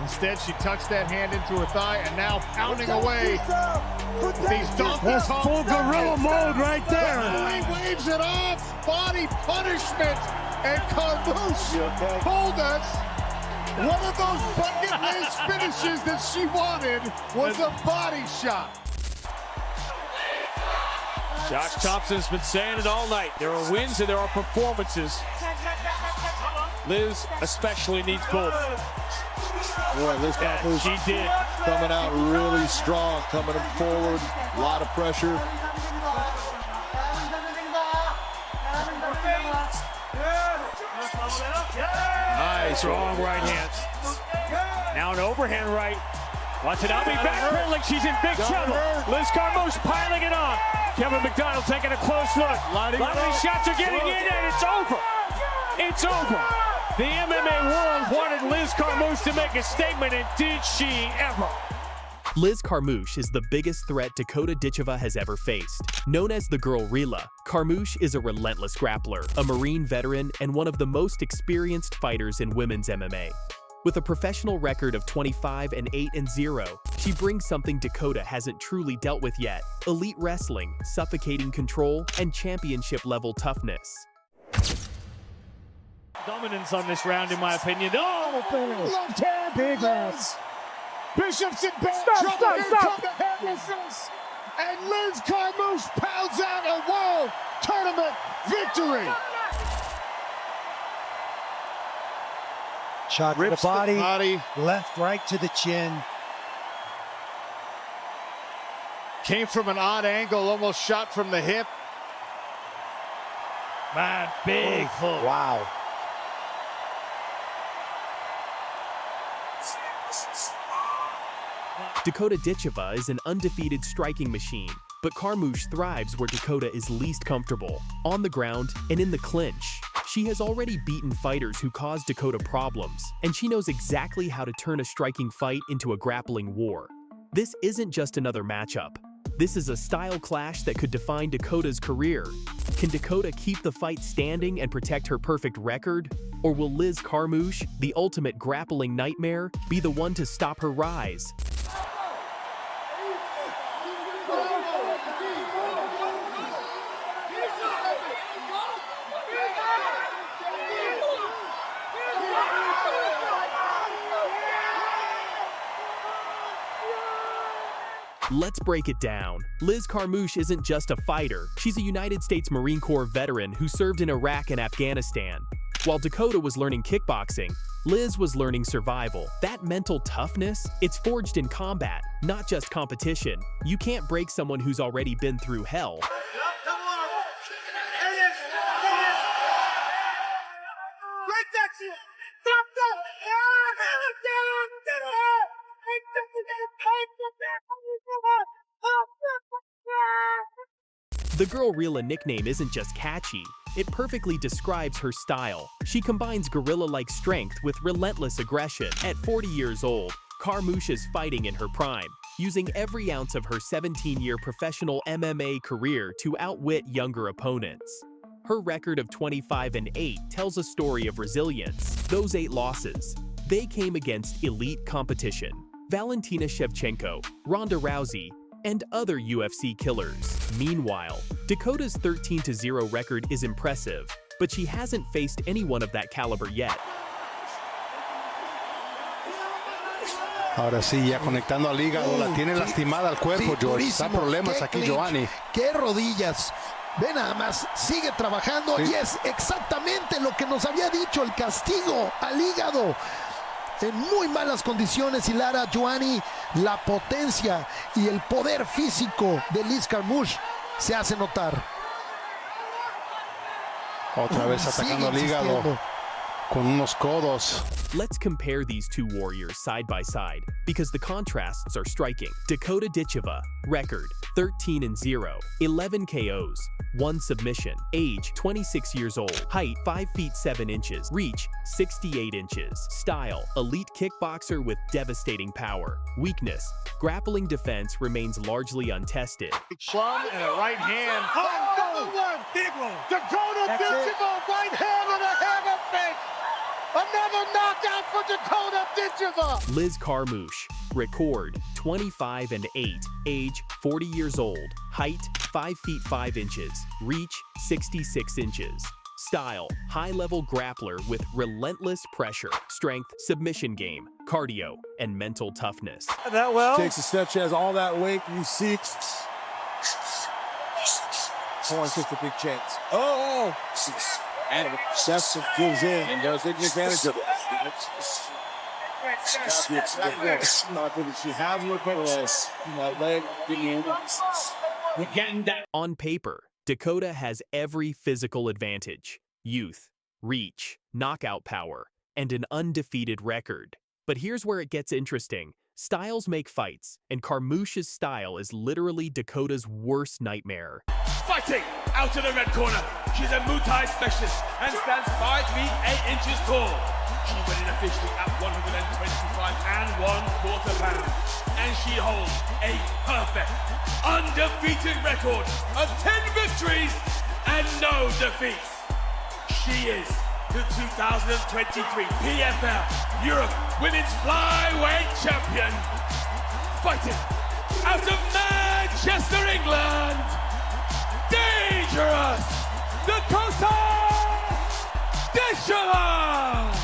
Instead, she tucks that hand into her thigh and now pounding away with these donkey That's full gorilla mode right there. He waves it off. Body punishment. And Carmouche told us one of those bucket list finishes that she wanted was a body shot. Josh Thompson's been saying it all night. There are wins and there are performances. Liz especially needs both. Boy, Liz Carmouche she did. Coming out really strong, coming forward, a lot of pressure. Nice, strong right hands. Now an overhand right. Watch it out, be backpedaling, she's in big trouble. Liz Carmouche piling it on. Kevin McDonald taking a close look. A lot of these shots are getting in and it's over. It's over. The MMA world wanted Liz Carmouche to make a statement, and did she ever? Liz Carmouche is the biggest threat Dakota Ditcheva has ever faced. Known as the Girl-Rilla, Carmouche is a relentless grappler, a Marine veteran, and one of the most experienced fighters in women's MMA. With a professional record of 25-8-0, she brings something Dakota hasn't truly dealt with yet: elite wrestling, suffocating control, and championship-level toughness. Dominance on this round, in my opinion. Oh, Left hand, big ass. Bishop's in bad trouble. Here come the headlesses. And Liz Carmouche pounds out a world tournament victory. Shot to Rips the body, body, left, right to the chin. came from an odd angle, almost shot from the hip. Man, big hook. Wow. Dakota Ditcheva is an undefeated striking machine, but Carmouche thrives where Dakota is least comfortable, on the ground and in the clinch. She has already beaten fighters who cause Dakota problems, and she knows exactly how to turn a striking fight into a grappling war. This isn't just another matchup. This is a style clash that could define Dakota's career. Can Dakota keep the fight standing and protect her perfect record? Or will Liz Carmouche, the ultimate grappling nightmare, be the one to stop her rise? Let's break it down. Liz Carmouche isn't just a fighter, she's a United States Marine Corps veteran who served in Iraq and Afghanistan. While Dakota was learning kickboxing, Liz was learning survival. That mental toughness, it's forged in combat, not just competition. You can't break someone who's already been through hell. The Girl-Rilla nickname isn't just catchy, it perfectly describes her style. She combines gorilla-like strength with relentless aggression. At 40 years old, Carmouche is fighting in her prime, using every ounce of her 17-year professional MMA career to outwit younger opponents. Her record of 25-8 tells a story of resilience. Those 8 losses, they came against elite competition: Valentina Shevchenko, Ronda Rousey, and other UFC killers. Meanwhile, Dakota's 13-0 record is impressive, but she hasn't faced anyone of that caliber yet. Ahora sí, ya conectando al hígado, la tiene lastimada al cuerpo, sí, George. Está problemas aquí, clinch, Giovanni. Qué rodillas. Ve nada más, sigue trabajando y es exactamente lo que nos había dicho, el castigo al hígado. En muy malas condiciones, y Lara, Giovanni, la potencia y el poder físico de Liz Carmouche se hace notar. Otra vez atacando al hígado con unos codos. Let's compare these two warriors side by side, because the contrasts are striking. Dakota Ditcheva, record 13-0, 11 KOs, 1 submission, age 26 years old, height 5 feet 7 inches, reach 68 inches, style elite kickboxer with devastating power, weakness grappling defense remains largely untested. Plum and a right hand. Oh, another one! Big one! Dakota Ditcheva, right hand and a hammer fake! Another knockout for Dakota Ditcheva. Liz Carmouche, record 25-8, age 40 years old, height 5 feet 5 inches, reach 66 inches. Style, high-level grappler with relentless pressure, strength, submission game, cardio, and mental toughness. That well? Takes a step, she has all that weight. You see. Horn takes a big chance. Oh! And Seth gives in and does take advantage of it. She has that leg. We're getting that. On paper, Dakota has every physical advantage: youth, reach, knockout power, and an undefeated record. But here's where it gets interesting. Styles make fights, and Carmouche's style is literally Dakota's worst nightmare. Fighting out of the red corner. She's a Muay Thai specialist and stands 5 feet 8 inches tall. She went in officially at 125 1/4 pounds. And she holds a perfect, undefeated record of 10 victories and no defeats. She is the 2023 PFL Europe Women's Flyweight Champion. Fighting out of Manchester, England, dangerous Dakota Ditcheva!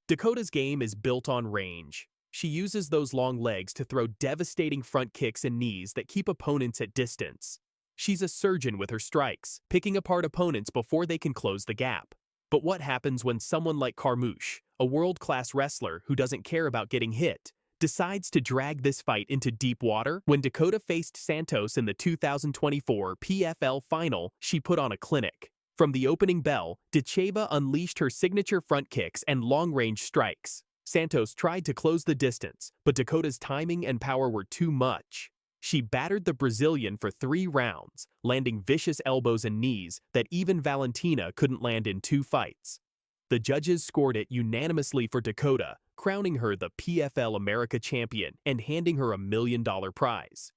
Dakota's game is built on range. She uses those long legs to throw devastating front kicks and knees that keep opponents at distance. She's a surgeon with her strikes, picking apart opponents before they can close the gap. But what happens when someone like Carmouche, a world-class wrestler who doesn't care about getting hit, decides to drag this fight into deep water? When Dakota faced Santos in the 2024 PFL final, she put on a clinic. From the opening bell, Ditcheva unleashed her signature front kicks and long-range strikes. Santos tried to close the distance, but Dakota's timing and power were too much. She battered the Brazilian for 3 rounds, landing vicious elbows and knees that even Valentina couldn't land in 2 fights. The judges scored it unanimously for Dakota, crowning her the PFL America champion and handing her a $1 million prize.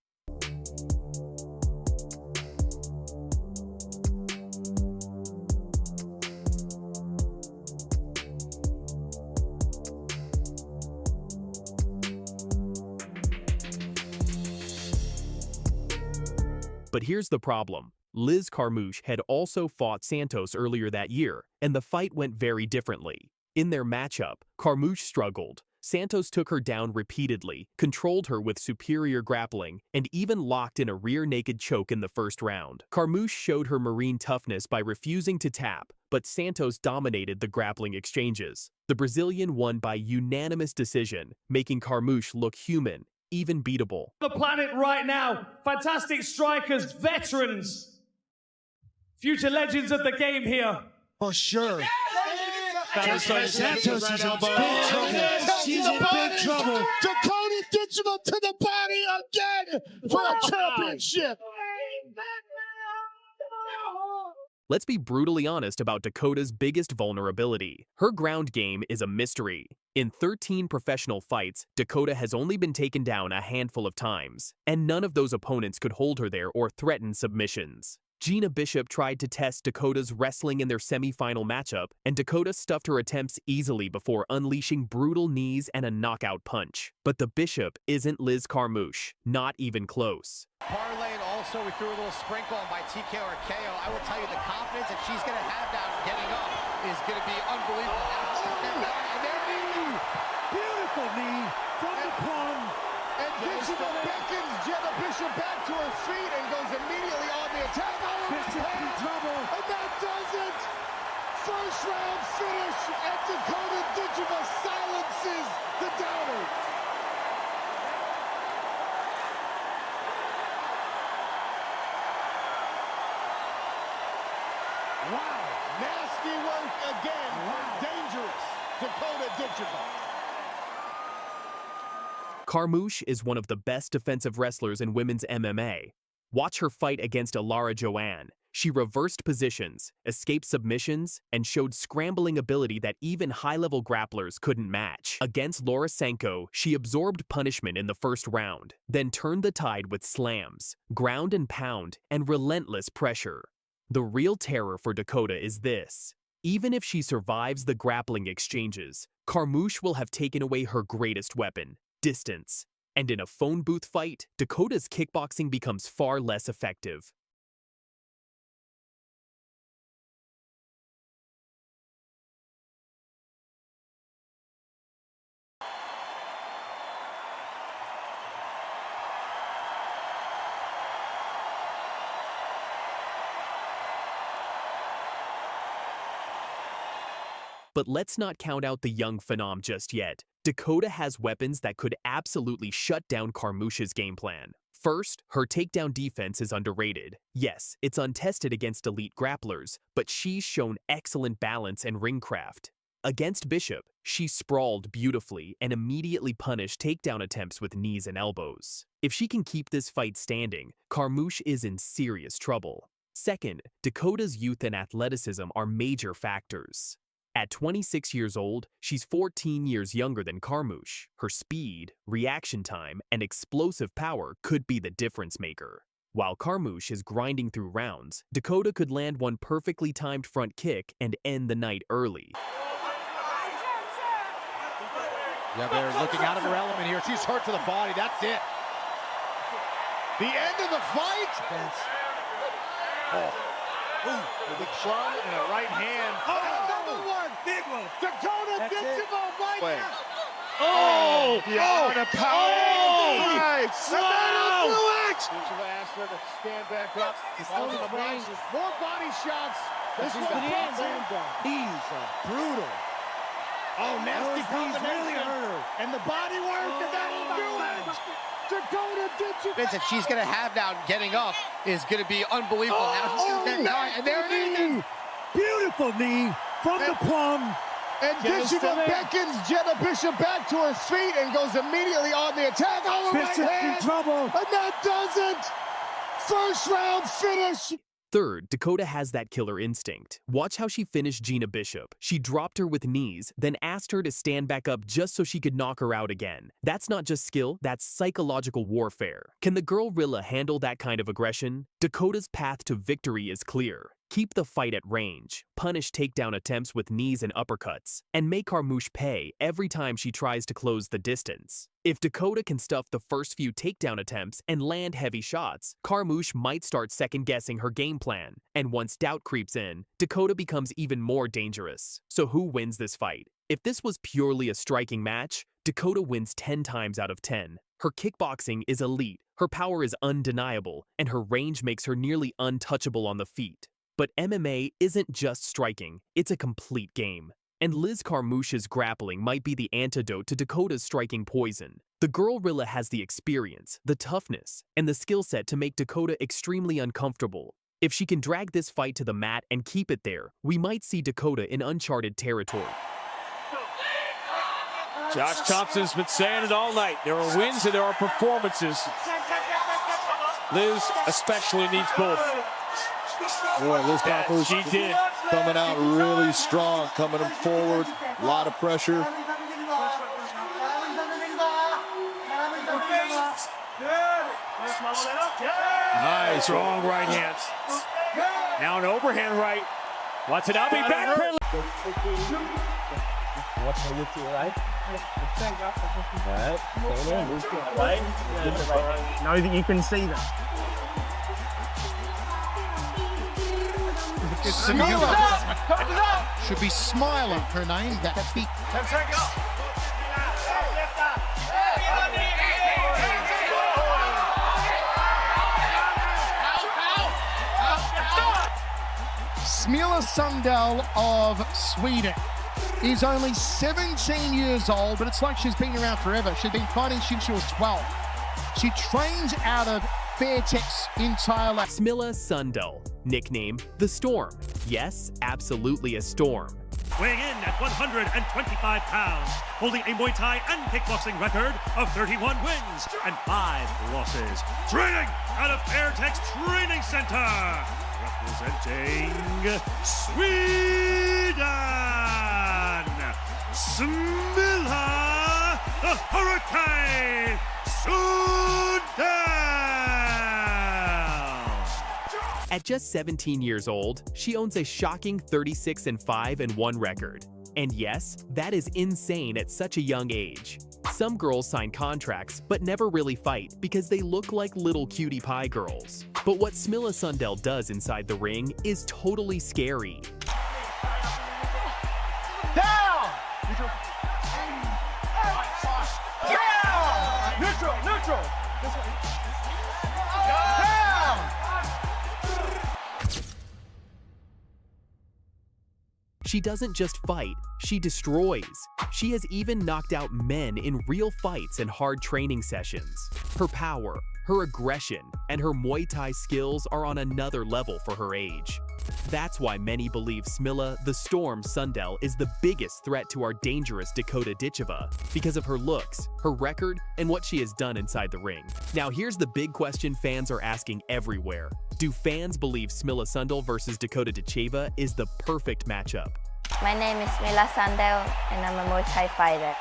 But here's the problem. Liz Carmouche had also fought Santos earlier that year, and the fight went very differently. In their matchup, Carmouche struggled. Santos took her down repeatedly, controlled her with superior grappling, and even locked in a rear naked choke in the first round. Carmouche showed her marine toughness by refusing to tap, but Santos dominated the grappling exchanges. The Brazilian won by unanimous decision, making Carmouche look human, even beatable. The planet right now. Fantastic strikers, veterans. Future legends of the game here. For sure. Santos is in big trouble. She's in big trouble. Dakota Ditcheva to the body again for a championship. Let's be brutally honest about Dakota's biggest vulnerability. Her ground game is a mystery. In 13 professional fights, Dakota has only been taken down a handful of times, and none of those opponents could hold her there or threaten submissions. Gina Bishop tried to test Dakota's wrestling in their semi-final matchup, and Dakota stuffed her attempts easily before unleashing brutal knees and a knockout punch. But the Bishop isn't Liz Carmouche, not even close. Parlay, and also we threw a little sprinkle on by TKO or KO. I will tell you the confidence that she's going to have down getting up is going to be unbelievable. Beautiful knee from the palm. And Ditcheva beckons Jenna Bishop back to her feet and goes immediately on the attack. Bishop in trouble. And that does it. First round finish, and Dakota Ditcheva silences the doubter. Wow, nasty work again. Wow. Dangerous Dakota Ditcheva. Carmouche is one of the best defensive wrestlers in women's MMA. Watch her fight against Alara Joanne. She reversed positions, escaped submissions, and showed scrambling ability that even high-level grapplers couldn't match. Against Laura Sanko, she absorbed punishment in the first round, then turned the tide with slams, ground and pound, and relentless pressure. The real terror for Dakota is this. Even if she survives the grappling exchanges, Carmouche will have taken away her greatest weapon, distance. And in a phone booth fight, Dakota's kickboxing becomes far less effective. But let's not count out the young phenom just yet. Dakota has weapons that could absolutely shut down Carmouche's game plan. First, her takedown defense is underrated. Yes, it's untested against elite grapplers, but she's shown excellent balance and ring craft. Against Bishop, she sprawled beautifully and immediately punished takedown attempts with knees and elbows. If she can keep this fight standing, Carmouche is in serious trouble. Second, Dakota's youth and athleticism are major factors. At 26 years old, she's 14 years younger than Carmouche. Her speed, reaction time, and explosive power could be the difference maker. While Carmouche is grinding through rounds, Dakota could land one perfectly timed front kick and end the night early. Yeah, they're looking out of her element here. She's hurt to the body. That's it. The end of the fight? Ooh, a big club and a right hand. Number one. Big one. Dakota Ditcheva right now. Oh! The power. Right. The man blew it. Ditcheva asked her to stand back up. More body shots. This one These are brutal. Oh, nasty combination. And the body work, and that'll do it. Dakota Ditcheva. That she's going to have now getting up is going to be unbelievable. And there it is. Beautiful knee from the plum. And Ditcheva beckons Jenna Bishop back to her feet and goes immediately on the attack. Oh, right hand. In trouble. And that does it. First round finish. Third, Dakota has that killer instinct. Watch how she finished Gina Bishop. She dropped her with knees, then asked her to stand back up just so she could knock her out again. That's not just skill, that's psychological warfare. Can the Girl-Rilla handle that kind of aggression? Dakota's path to victory is clear. Keep the fight at range, punish takedown attempts with knees and uppercuts, and make Carmouche pay every time she tries to close the distance. If Dakota can stuff the first few takedown attempts and land heavy shots, Carmouche might start second-guessing her game plan. And once doubt creeps in, Dakota becomes even more dangerous. So who wins this fight? If this was purely a striking match, Dakota wins 10 times out of 10. Her kickboxing is elite, her power is undeniable, and her range makes her nearly untouchable on the feet. But MMA isn't just striking, it's a complete game. And Liz Carmouche's grappling might be the antidote to Dakota's striking poison. The Girl-Rilla has the experience, the toughness, and the skill set to make Dakota extremely uncomfortable. If she can drag this fight to the mat and keep it there, we might see Dakota in uncharted territory. Josh Thompson's been saying it all night. There are wins and there are performances. Liz especially needs both. Boy, Liz Carmouche she did. coming out really strong, coming forward, a lot of pressure. Nice, strong right hands. Now an overhand right. Watanabe back. What's my YouTube, right? Right. Now that you can see that. Smilla should be Smilla, her name. That beat. Smilla Sundell of Sweden is only 17 years old, but it's like she's been around forever. She's been fighting since she was 12. She trains out of Fairtex in Thailand. Smilla Sundell, nickname The Storm. Yes, absolutely a storm. Weighing in at 125 pounds, holding a Muay Thai and kickboxing record of 31 wins and 5 losses. Training out of Fairtex Training Center. Representing Sweden, Smilla, the Hurricane, Sundell. At just 17 years old, she owns a shocking 36-5-1 record. And yes, that is insane at such a young age. Some girls sign contracts but never really fight because they look like little cutie pie girls. But what Smilla Sundell does inside the ring is totally scary. Down! Down! Neutral, neutral! Down! She doesn't just fight, she destroys. She has even knocked out men in real fights and hard training sessions. Her power, her aggression, and her Muay Thai skills are on another level for her age. That's why many believe Smilla the Storm Sundell is the biggest threat to our dangerous Dakota Ditcheva because of her looks, her record, and what she has done inside the ring. Now here's the big question fans are asking everywhere. Do fans believe Smilla Sundell versus Dakota Ditcheva is the perfect matchup? My name is Smilla Sundell and I'm a Muay Thai fighter.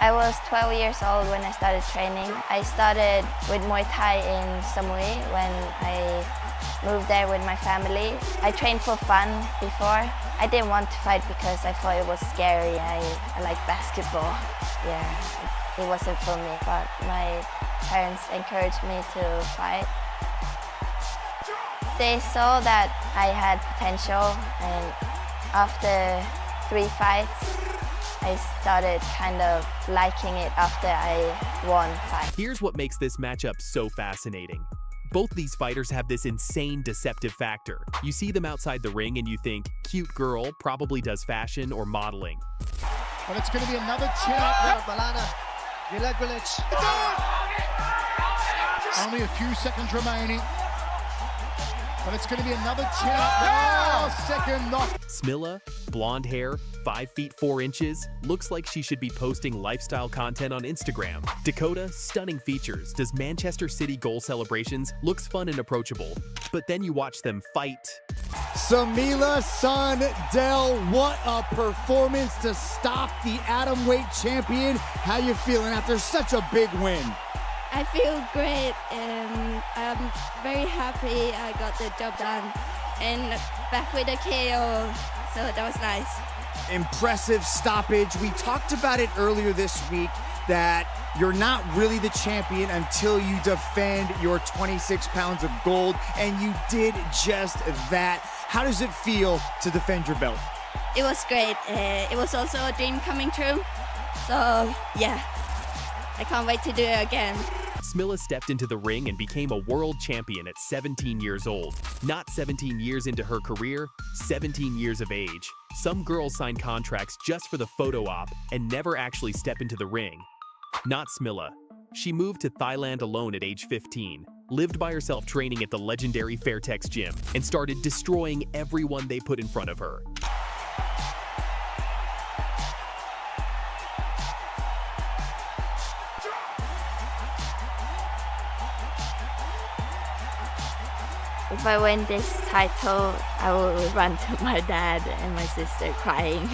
I was 12 years old when I started training. I started with Muay Thai in Samui when I moved there with my family. I trained for fun before. I didn't want to fight because I thought it was scary. I like basketball. Yeah, it wasn't for me, but my parents encouraged me to fight. They saw that I had potential, and after 3 fights, I started kind of liking it after I won 5. Here's what makes this matchup so fascinating. Both these fighters have this insane deceptive factor. You see them outside the ring and you think, cute girl, probably does fashion or modeling. But it's going to be another chin up there. Only a few seconds remaining. But it's going to be another chin up there. Oh, second knock. Smilla, blonde hair, 5 feet 4 inches, looks like she should be posting lifestyle content on Instagram. Dakota, stunning features, does Manchester City goal celebrations, looks fun and approachable. But then you watch them fight. Smilla Sundell, what a performance to stop the atomweight champion. How you feeling after such a big win? I feel great and I'm very happy I got the job done and back with a KO, so that was nice. Impressive stoppage. We talked about it earlier this week that you're not really the champion until you defend your 26 pounds of gold, and you did just that. How does it feel to defend your belt? It was great. It was also a dream coming true, so yeah, I can't wait to do it again. Smilla stepped into the ring and became a world champion at 17 years old. Not 17 years into her career, 17 years of age. Some girls sign contracts just for the photo op and never actually step into the ring. Not Smilla. She moved to Thailand alone at age 15, lived by herself training at the legendary Fairtex gym, and started destroying everyone they put in front of her. If I win this title, I will run to my dad and my sister crying.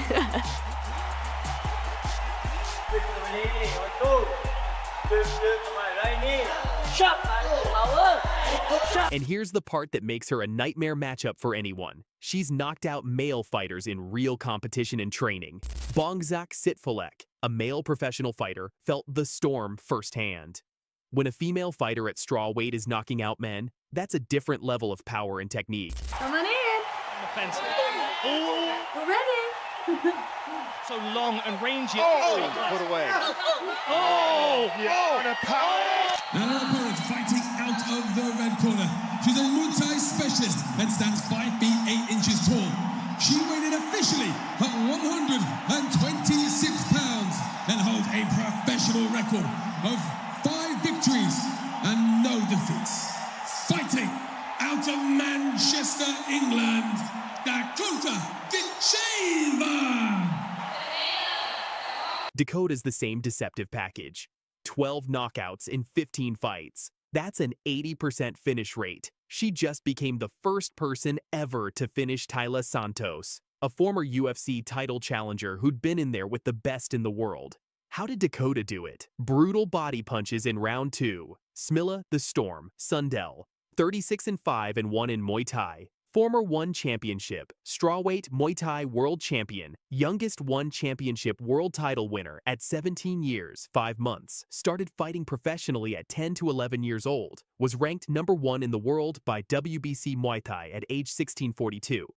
And here's the part that makes her a nightmare matchup for anyone. She's knocked out male fighters in real competition and training. Bongzak Sitfolek, a male professional fighter, felt the storm firsthand. When a female fighter at strawweight is knocking out men, that's a different level of power and technique. Come on in. On the fence. Oh, We're ready. so long and rangy. Put away. Oh, Yeah, And her opponent fighting out of the red corner. She's a Muay Thai specialist and stands 5 feet 8 inches tall. She weighed in officially at 126 pounds and holds a professional record of 5 victories and no defeats. Fighting out of Manchester, England, Dakota Ditcheva. Dakota's the same deceptive package. 12 knockouts in 15 fights. That's an 80% finish rate. She just became the first person ever to finish Taila Santos, a former UFC title challenger who'd been in there with the best in the world. How did Dakota do it? Brutal body punches in round 2. Smilla the Storm Sundell. 36-5 and 1 in Muay Thai. Former One Championship, strawweight Muay Thai world champion, youngest One Championship world title winner at 17 years, 5 months, started fighting professionally at 10 to 11 years old, was ranked #1 in the world by WBC Muay Thai at age 1642,